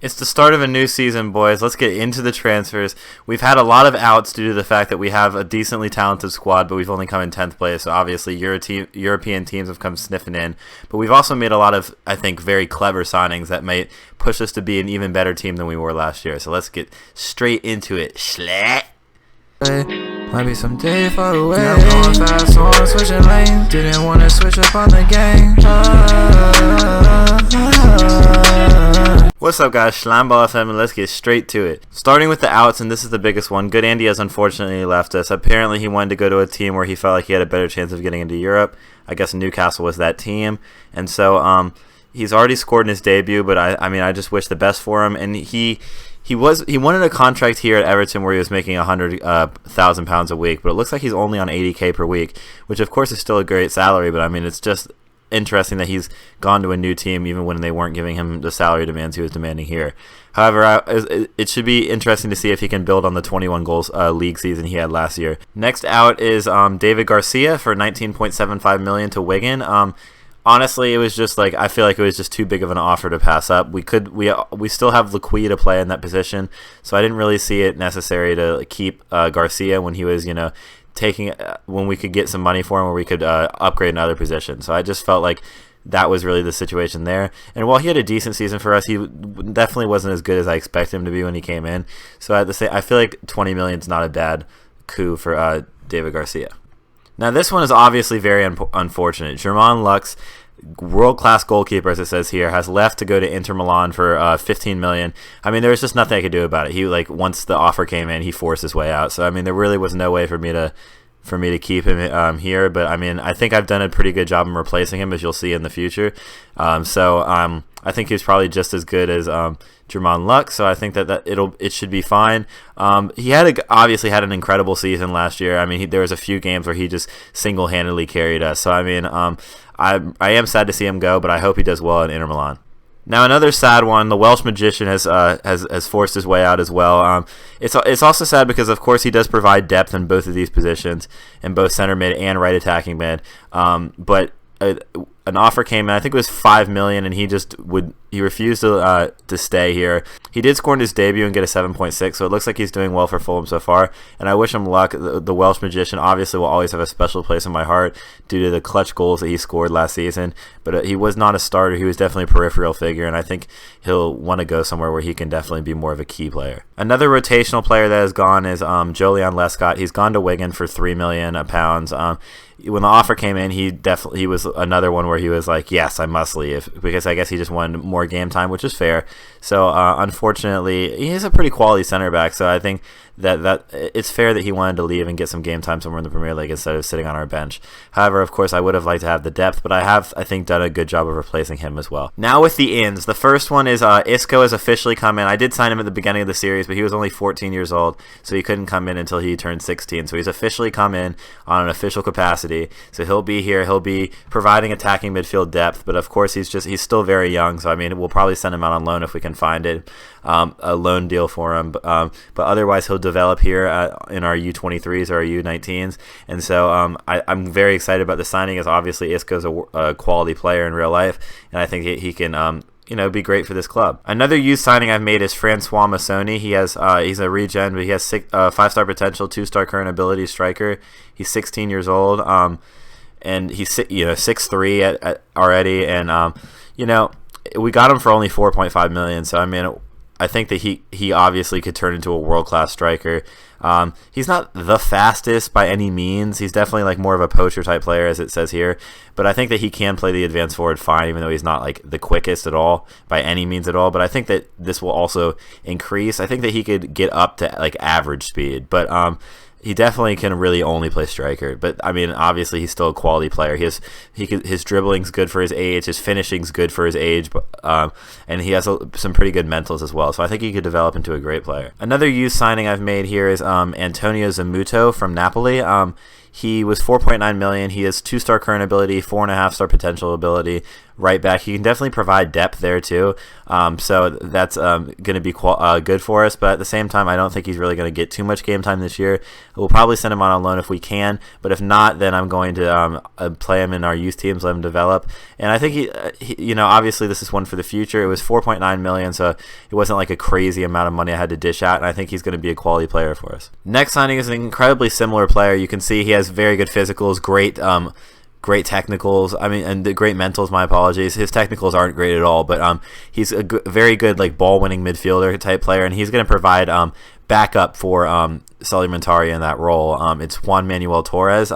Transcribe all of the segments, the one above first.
It's the start of a new season, boys. Let's get into the transfers. We've had a lot of outs due to the fact that we have a decently talented squad, but we've only come in 10th place, so obviously European teams have come sniffing in. But we've also made a lot of, I think, very clever signings that might push us to be an even better team than we were last year. So let's get straight into it. Schlat! Might be some day far away. Yeah, I'm going fast, so I'm switching lanes. Didn't want to switch up on the game. What's up, guys? Slimeball FM, and let's get straight to it. Starting with the outs, and this is the biggest one. Good Andy has unfortunately left us. Apparently, he wanted to go to a team where he felt like he had a better chance of getting into Europe. I guess Newcastle was that team, and so he's already scored in his debut. But I just wish the best for him. And he wanted a contract here at Everton where he was making £100,000 a week, but it looks like he's only on $80K per week, which of course is still a great salary. But I mean, it's just interesting that he's gone to a new team even when they weren't giving him the salary demands he was demanding here. However, it should be interesting to see if he can build on the 21 goals league season he had last year. Next out is David Garcia for $19.75 million to Wigan. Honestly, it was just like, I feel like it was just too big of an offer to pass up. We still have Lequi to play in that position, so I didn't really see it necessary to keep Garcia when he was, when we could get some money for him, or we could upgrade another position. So I just felt like that was really the situation there. And while he had a decent season for us, he definitely wasn't as good as I expected him to be when he came in. So I feel like $20 million is not a bad coup for David Garcia. Now this one is obviously very unfortunate. Jermaine Lux, world-class goalkeeper, as it says here, has left to go to Inter Milan for $15 million. I mean, there was just nothing I could do about it. He once the offer came in, he forced his way out. So I mean, there really was no way for me to keep him here. But I mean, I think I've done a pretty good job in replacing him, as you'll see in the future. I think he's probably just as good as Jermaine Lux, so I think that it should be fine. He obviously had an incredible season last year. I mean, there was a few games where he just single-handedly carried us. So I mean, I am sad to see him go, but I hope he does well at Inter Milan. Now another sad one, the Welsh magician has forced his way out as well. It's also sad because of course he does provide depth in both of these positions, in both center mid and right attacking mid. But an offer came in, I think it was $5 million, and he refused to stay here. He did score in his debut and get a 7.6, so it looks like he's doing well for Fulham so far, and I wish him luck. The Welsh magician obviously will always have a special place in my heart due to the clutch goals that he scored last season, but he was not a starter. He was definitely a peripheral figure, and I think he'll want to go somewhere where he can definitely be more of a key player. Another rotational player that has gone is Jolyon Lescott. He's gone to Wigan for £3 million. When the offer came in, he was another one where he was like, yes, I must leave, because I guess he just wanted more game time, which is fair. So unfortunately, he's a pretty quality center back, so I think that it's fair that he wanted to leave and get some game time somewhere in the Premier League instead of sitting on our bench. However, of course, I would have liked to have the depth, but I think, done a good job of replacing him as well. Now with the ins, the first one is Isco has officially come in. I did sign him at the beginning of the series, but he was only 14 years old, so he couldn't come in until he turned 16. So he's officially come in on an official capacity. So he'll be here. He'll be providing attacking midfield depth, but of course he's still very young. So I mean, we'll probably send him out on loan if we can find it, a loan deal for him. But otherwise, he'll develop here in our U23s or our U19s. And so I'm very excited about the signing, as obviously Isco's a quality player in real life, and I think he can be great for this club. Another youth signing I've made is Francois Massoni. He's a regen, but he has 5-star potential, 2-star current ability striker. He's 16 years old, and he's 6'3" already, and we got him for only $4.5 million. So I mean, I think that he obviously could turn into a world-class striker. He's not the fastest by any means. He's definitely like more of a poacher type player, as it says here. But I think that he can play the advanced forward fine, even though he's not like the quickest at all by any means at all. But I think that this will also increase. I think that he could get up to like average speed. But he definitely can really only play striker. But I mean, obviously he's still a quality player. His dribbling's good for his age, his finishing's good for his age, and he has some pretty good mentals as well. So I think he could develop into a great player. Another youth signing I've made here is Antonio Zamuto from Napoli. He was $4.9 million. He has 2-star current ability, 4.5-star potential ability. right back. He can definitely provide depth there too. So that's going to be good for us. But at the same time, I don't think he's really going to get too much game time this year. We'll probably send him on loan if we can. But if not, then I'm going to play him in our youth teams, let him develop. And I think he obviously this is one for the future. It was 4.9 million, so it wasn't like a crazy amount of money I had to dish out. And I think he's going to be a quality player for us. Next signing is an incredibly similar player. You can see he has very good physicals, great technicals. And the great mentals. My apologies. His technicals aren't great at all, but he's a very good like ball-winning midfielder type player, and he's going to provide backup for Sully Montari in that role. It's Juan Manuel Torres.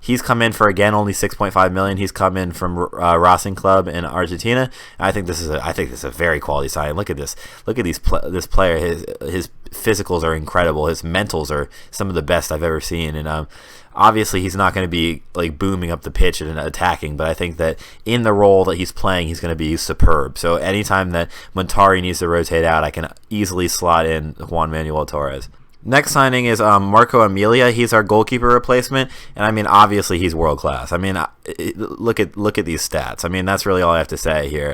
He's come in for again only 6.5 million. He's come in from Racing Club in Argentina. I think this is a very quality sign. Look at this. Look at this player. His physicals are incredible. His mentals are some of the best I've ever seen. And obviously he's not going to be like booming up the pitch and attacking, but I think that in the role that he's playing, he's going to be superb. So anytime that Montari needs to rotate out, I can easily slot in Juan Manuel Torres. Next signing is Marco Emilia. He's our goalkeeper replacement, and obviously he's world class. Look at these stats. That's really all I have to say here.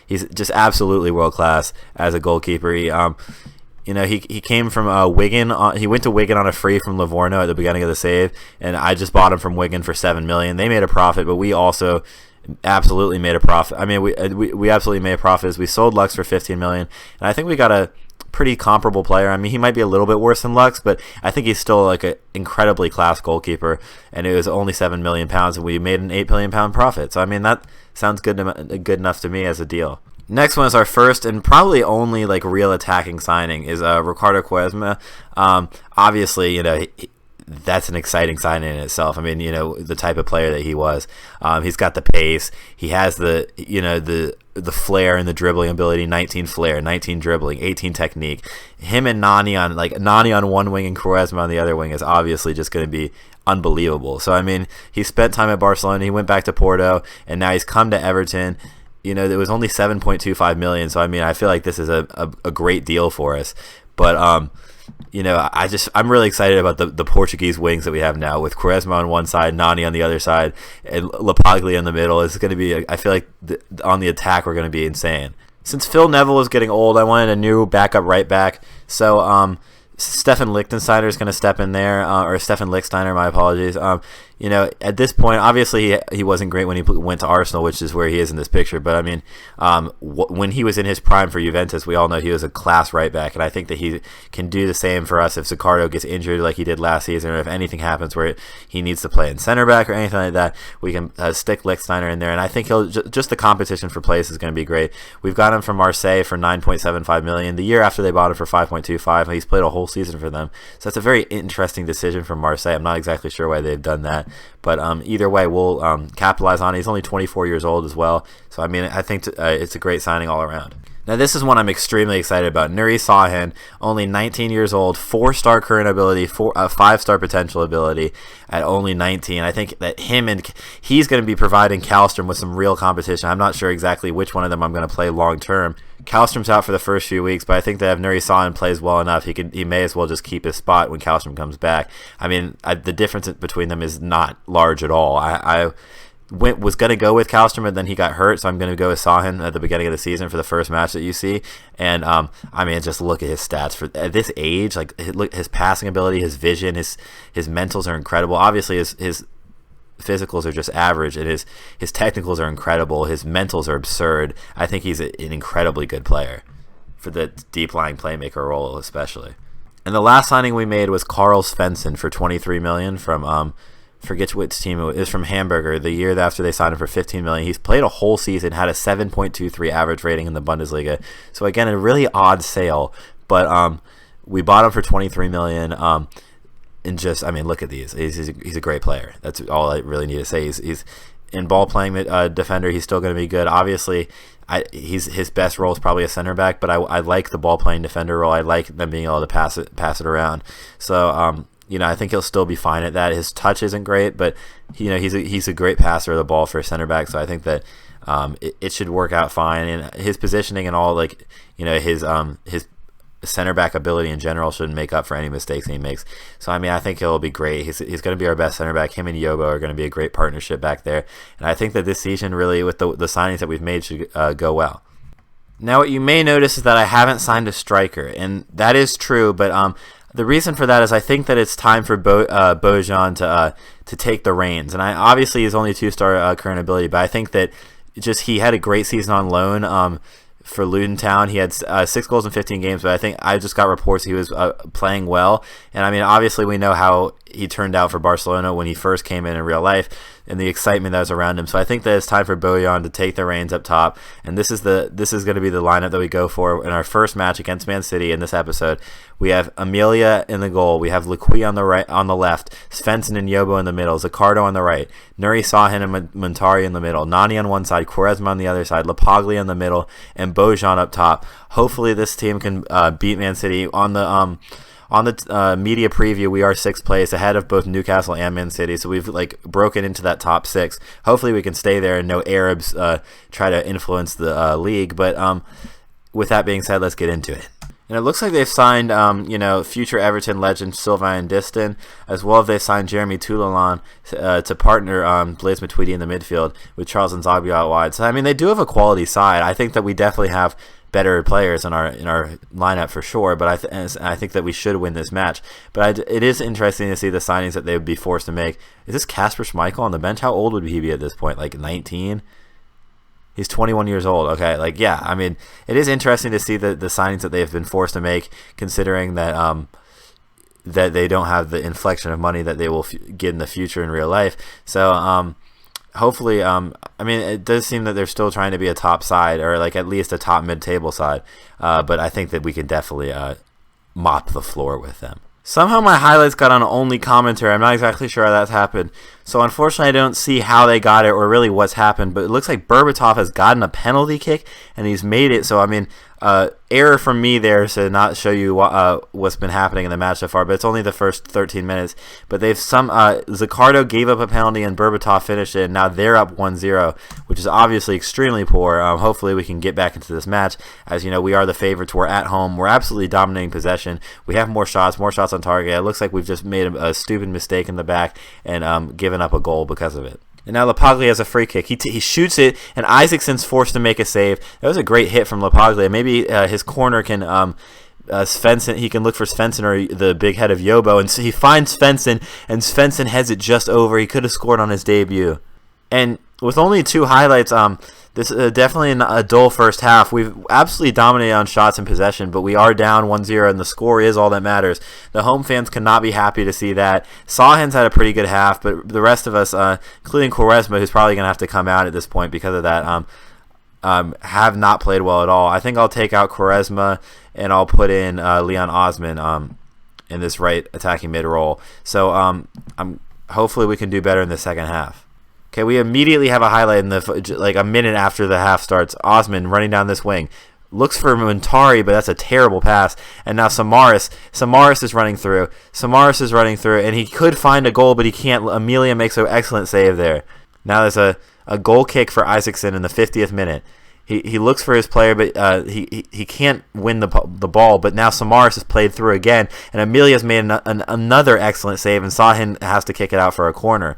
He's just absolutely world class as a goalkeeper. He came from Wigan. He went to Wigan on a free from Livorno at the beginning of the save, and I just bought him from Wigan for $7 million. They made a profit, but we also absolutely made a profit. We absolutely made a profit as we sold Lux for $15 million, and I think we got a pretty comparable player. He might be a little bit worse than Lux, but I think he's still like an incredibly class goalkeeper, and it was only £7 million, and we made an £8 million profit. So that sounds good enough to me as a deal. Next one is our first and probably only like real attacking signing is Ricardo Quaresma. Obviously, that's an exciting signing in itself. The type of player that he was. He's got the pace. He has the flair and the dribbling ability. 19 flair, 19 dribbling, 18 technique. Him and Nani on one wing and Quaresma on the other wing is obviously just going to be unbelievable. So he spent time at Barcelona. He went back to Porto, and now he's come to Everton. It was only 7.25 million. So I feel like this is a great deal for us. But I'm really excited about the Portuguese wings that we have now with Quaresma on one side, Nani on the other side, and Lapaglia in the middle. It's going to be, I feel like on the attack we're going to be insane. Since Phil Neville is getting old, I wanted a new backup right back. So Stefan Lichtsteiner is going to step in there, or Stefan Lichtsteiner, my apologies. At this point, obviously he wasn't great when he went to Arsenal, which is where he is in this picture. But when he was in his prime for Juventus, we all know he was a class right back, and I think that he can do the same for us if Zicardo gets injured like he did last season, or if anything happens where he needs to play in center back or anything like that. We can stick Lichtsteiner in there, and I think he'll just the competition for place is going to be great. We've got him from Marseille for 9.75 million. The year after they bought him for 5.25, he's played a whole season for them. So that's a very interesting decision from Marseille. I'm not exactly sure why they've done that. But either way, we'll capitalize on it. He's only 24 years old as well. So, I think it's a great signing all around. Now, this is one I'm extremely excited about. Nuri Sahin, only 19 years old, 4-star current ability, 5-star potential ability at only 19. I think that he's going to be providing Kallstrom with some real competition. I'm not sure exactly which one of them I'm going to play long term. Kallstrom's out for the first few weeks, but I think that if Nuri Sahin plays well enough, he may as well just keep his spot when Kallstrom comes back. The difference between them is not large at all. I was going to go with Kallstrom, and then he got hurt, so I'm going to go with Sahin at the beginning of the season for the first match that you see. And just look at his stats for at this age. Like his passing ability, his vision, his mentals are incredible. Obviously, his physicals are just average, and his technicals are incredible. His mentals are absurd. I think he's an incredibly good player for the deep lying playmaker role, especially. And the last signing we made was Carl Svensson for 23 million from forget which team it was from Hamburger. The year after they signed him for 15 million, he's played a whole season, had a 7.23 average rating in the Bundesliga. So again, a really odd sale, but we bought him for 23 million. And just, look at these. He's a great player. That's all I really need to say. He's in ball playing defender. He's still going to be good. Obviously, his best role is probably a center back, but I like the ball playing defender role. I like them being able to pass it around. So I think he'll still be fine at that. His touch isn't great, but he's a great passer of the ball for a center back. So I think that it should work out fine. And his positioning and all, his center back ability in general should make up for any mistakes he makes. So I mean, I think he'll be great. He's going to be our best center back. Him and Yobo are going to be a great partnership back there, and I think that this season really, with the signings that we've made, should go well. Now, what you may notice is that I haven't signed a striker, and that is true, but the reason for that is I think that it's time for Bojan to take the reins. And obviously he's only 2-star current ability, but I think that he had a great season on loan for Luton Town. He had 6 goals in 15 games, but I think I just got reports he was playing well. And I mean, obviously we know how he turned out for Barcelona when he first came in real life, and the excitement that was around him. So I think that it's time for Bojan to take the reins up top, and this is going to be the lineup that we go for in our first match against Man City in this episode. We have Amelia in the goal, we have Lequi on the left, Svensson and Yobo in the middle, Zaccardo on the right, Nuri Sahin and Montari in the middle, Nani on one side, Quaresma on the other side, Lapaglia in the middle, and Bojan up top. Hopefully this team can beat Man City. On the media preview, we are 6th place, ahead of both Newcastle and Man City, so we've broken into that top 6. Hopefully we can stay there and no Arabs try to influence the league. But with that being said, let's get into it. And it looks like they've signed future Everton legend Sylvain Distin, as well as they've signed Jeremy Toulalan to partner Blaise Matuidi in the midfield with Charles Nzaghi out wide. So I mean, they do have a quality side. I think that we definitely have better players in our lineup for sure, but I think that we should win this match. But it is interesting to see the signings that they would be forced to make. Is this Kasper Schmeichel on the bench? How old would he be at this point? Like 19? He's 21 years old. Okay, yeah. I mean, it is interesting to see the signings that they've been forced to make, considering that that they don't have the inflection of money that they will get in the future in real life. So hopefully, I mean, it does seem that they're still trying to be a top side, or like at least a top mid-table side. But I think that we can definitely mop the floor with them. Somehow my highlights got on only commentary. I'm not exactly sure how that's happened. So unfortunately, I don't see how they got it or really what's happened. But it looks like Berbatov has gotten a penalty kick and he's made it. So I mean, error from me there to not show you what's been happening in the match so far. But it's only the first 13 minutes. But Zaccardo gave up a penalty and Berbatov finished it. And now they're up 1-0, which is obviously extremely poor. Hopefully we can get back into this match. As you know, we are the favorites. We're at home. We're absolutely dominating possession. We have more shots on target. It looks like we've just made a stupid mistake in the back and given up a goal because of it. And now Lapaglia has a free kick. He shoots it, and Isaacson's forced to make a save. That was a great hit from Lapaglia. Maybe his corner can Svensson. He can look for Svensson or the big head of Yobo, and so he finds Svensson, and Svensson heads it just over. He could have scored on his debut. And with only 2 highlights, this is definitely a dull first half. We've absolutely dominated on shots and possession, but we are down 1-0, and the score is all that matters. The home fans cannot be happy to see that. Sahin's had a pretty good half, but the rest of us, including Quaresma, who's probably going to have to come out at this point because of that, have not played well at all. I think I'll take out Quaresma, and I'll put in Leon Osman in this right attacking mid role. So hopefully we can do better in the second half. Okay, we immediately have a highlight in a minute after the half starts. Osman running down this wing. Looks for Montari, but that's a terrible pass. And now Samaras is running through. And he could find a goal, but he can't. Amelia makes an excellent save there. Now there's a goal kick for Isaacson in the 50th minute. He looks for his player, but he can't win the ball. But now Samaras is played through again, and Amelia's made another excellent save, and Sahin has to kick it out for a corner,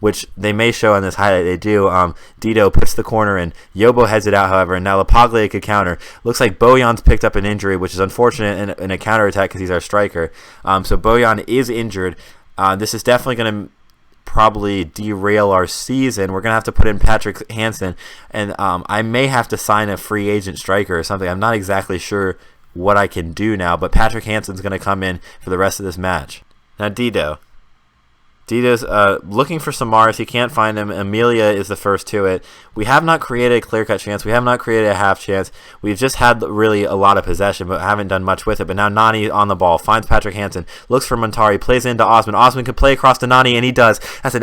which they may show in this highlight. They do. Dido puts the corner in. Yobo heads it out, however, and now Lapaglia could counter. Looks like Bojan's picked up an injury, which is unfortunate in a counterattack because he's our striker. So Bojan is injured. This is definitely going to probably derail our season. We're going to have to put in Patrick Hansen, and I may have to sign a free agent striker or something. I'm not exactly sure what I can do now, but Patrick Hansen's going to come in for the rest of this match. Now Dido's looking for Samaras. He can't find him. Amelia is the first to it. We have not created a clear-cut chance. We have not created a half chance. We've just had really a lot of possession, but haven't done much with it. But now Nani on the ball, finds Patrick Hansen, looks for Montari, plays into Osman. Osman can play across to Nani, and he does. That's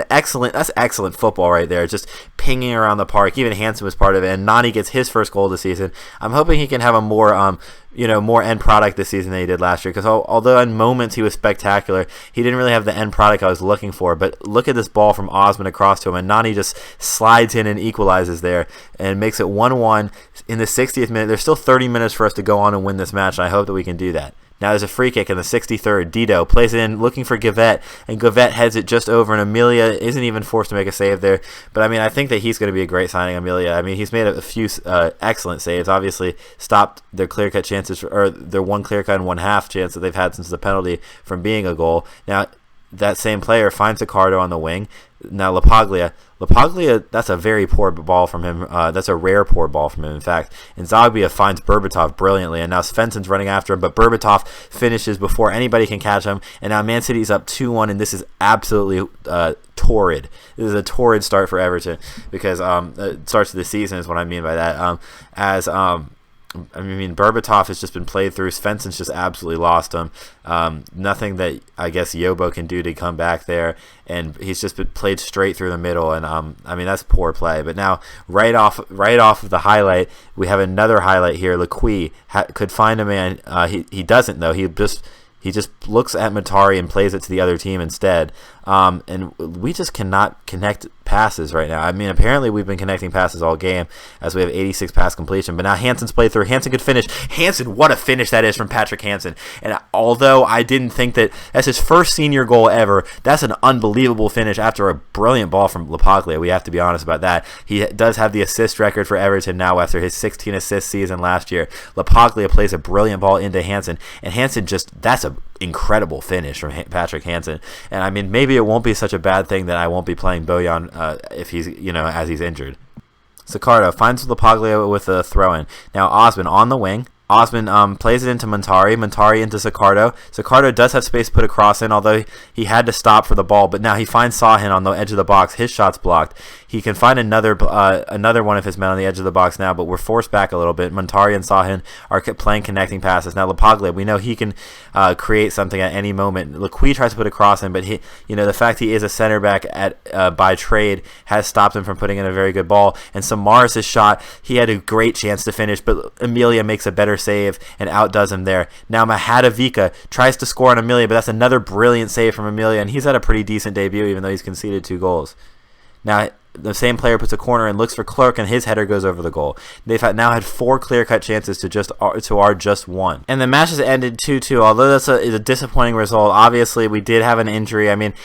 excellent football right there, just pinging around the park. Even Hansen was part of it, and Nani gets his first goal of the season. I'm hoping he can have a more more end product this season than he did last year, because although in moments he was spectacular, he didn't really have the end product I was looking for. But look at this ball from Osman across to him, and Nani just slides in and equalizes there and makes it 1-1. in the 60th minute. There's still 30 minutes for us to go on and win this match, and I hope that we can do that. Now there's a free kick in the 63rd. Dito plays it in, looking for Gavet, and Gavet heads it just over, and Amelia isn't even forced to make a save there. But, I mean, I think that he's going to be a great signing, Amelia. I mean, he's made a few excellent saves. Obviously, stopped their clear-cut chances, or their one clear-cut and one-half chance that they've had since the penalty from being a goal. Now, that same player finds Ricardo on the wing. Now Lapaglia, that's a very poor ball from him. That's a rare poor ball from him, in fact. And Zagbia finds Berbatov brilliantly, and now Svensson's running after him, but Berbatov finishes before anybody can catch him. And now Man City's up 2-1, and this is absolutely torrid. This is a torrid start for Everton, because it starts of the season is what I mean by that. I mean, Berbatov has just been played through. Svensson's just absolutely lost him. Nothing that I guess Yobo can do to come back there, and he's just been played straight through the middle. And I mean, that's poor play. But now, right off of the highlight, we have another highlight here. Lequi could find a man. He doesn't though. He just looks at Matari and plays it to the other team instead. And we just cannot connect passes right now. I mean, apparently we've been connecting passes all game, as we have 86 pass completion. But now Hansen's played through. Hansen could finish. Hansen, what a finish that is from Patrick Hansen. And although I didn't think that's his first senior goal ever, that's an unbelievable finish after a brilliant ball from Lapaglia. We have to be honest about that. He does have the assist record for Everton now after his 16 assist season last year. Lapaglia plays a brilliant ball into Hansen, and Hansen that's an incredible finish from Patrick Hansen. And I mean, maybe it won't be such a bad thing that I won't be playing Bojan if he's, as he's injured. Sicardo finds Lapaglia with a throw-in. Now Osman on the wing. Osman plays it into Montari into Sicardo. Sicardo does have space to put a cross in, although he had to stop for the ball. But now he finds Sahin on the edge of the box. His shot's blocked. He can find another one of his men on the edge of the box now, but we're forced back a little bit. Montari and Sahin are playing connecting passes. Now Lapaglia, we know he can create something at any moment. Lequi tries to put a cross in, but the fact he is a center back by trade has stopped him from putting in a very good ball. And Samaras' shot, he had a great chance to finish, but Amelia makes a better save and outdoes him there. Now Mahadavika tries to score on Amelia, but that's another brilliant save from Amelia, and he's had a pretty decent debut, even though he's conceded 2 goals. Now the same player puts a corner and looks for Clerk, and his header goes over the goal. They've now had 4 clear-cut chances to our just 1. And the match has ended 2-2, although that's a disappointing result. Obviously, we did have an injury. I mean,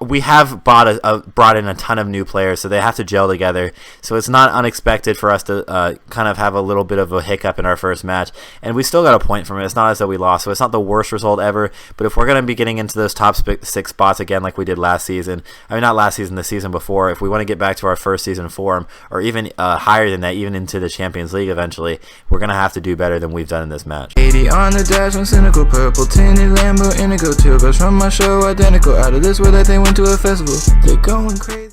we have brought in a ton of new players, so they have to gel together. So it's not unexpected for us to kind of have a little bit of a hiccup in our first match. And we still got a point from it. It's not as though we lost, so it's not the worst result ever. But if we're going to be getting into those top 6 spots again like we did last season, I mean, not last season, the season before, if we want to get back to our first season form, or even higher than that, even into the Champions League eventually, we're going to have to do better than we've done in this match. 80 on the dash, one cynical, purple tinted Lambo, indigo, 2 girls from my show, identical, out of this world like they went to a festival. They're going crazy.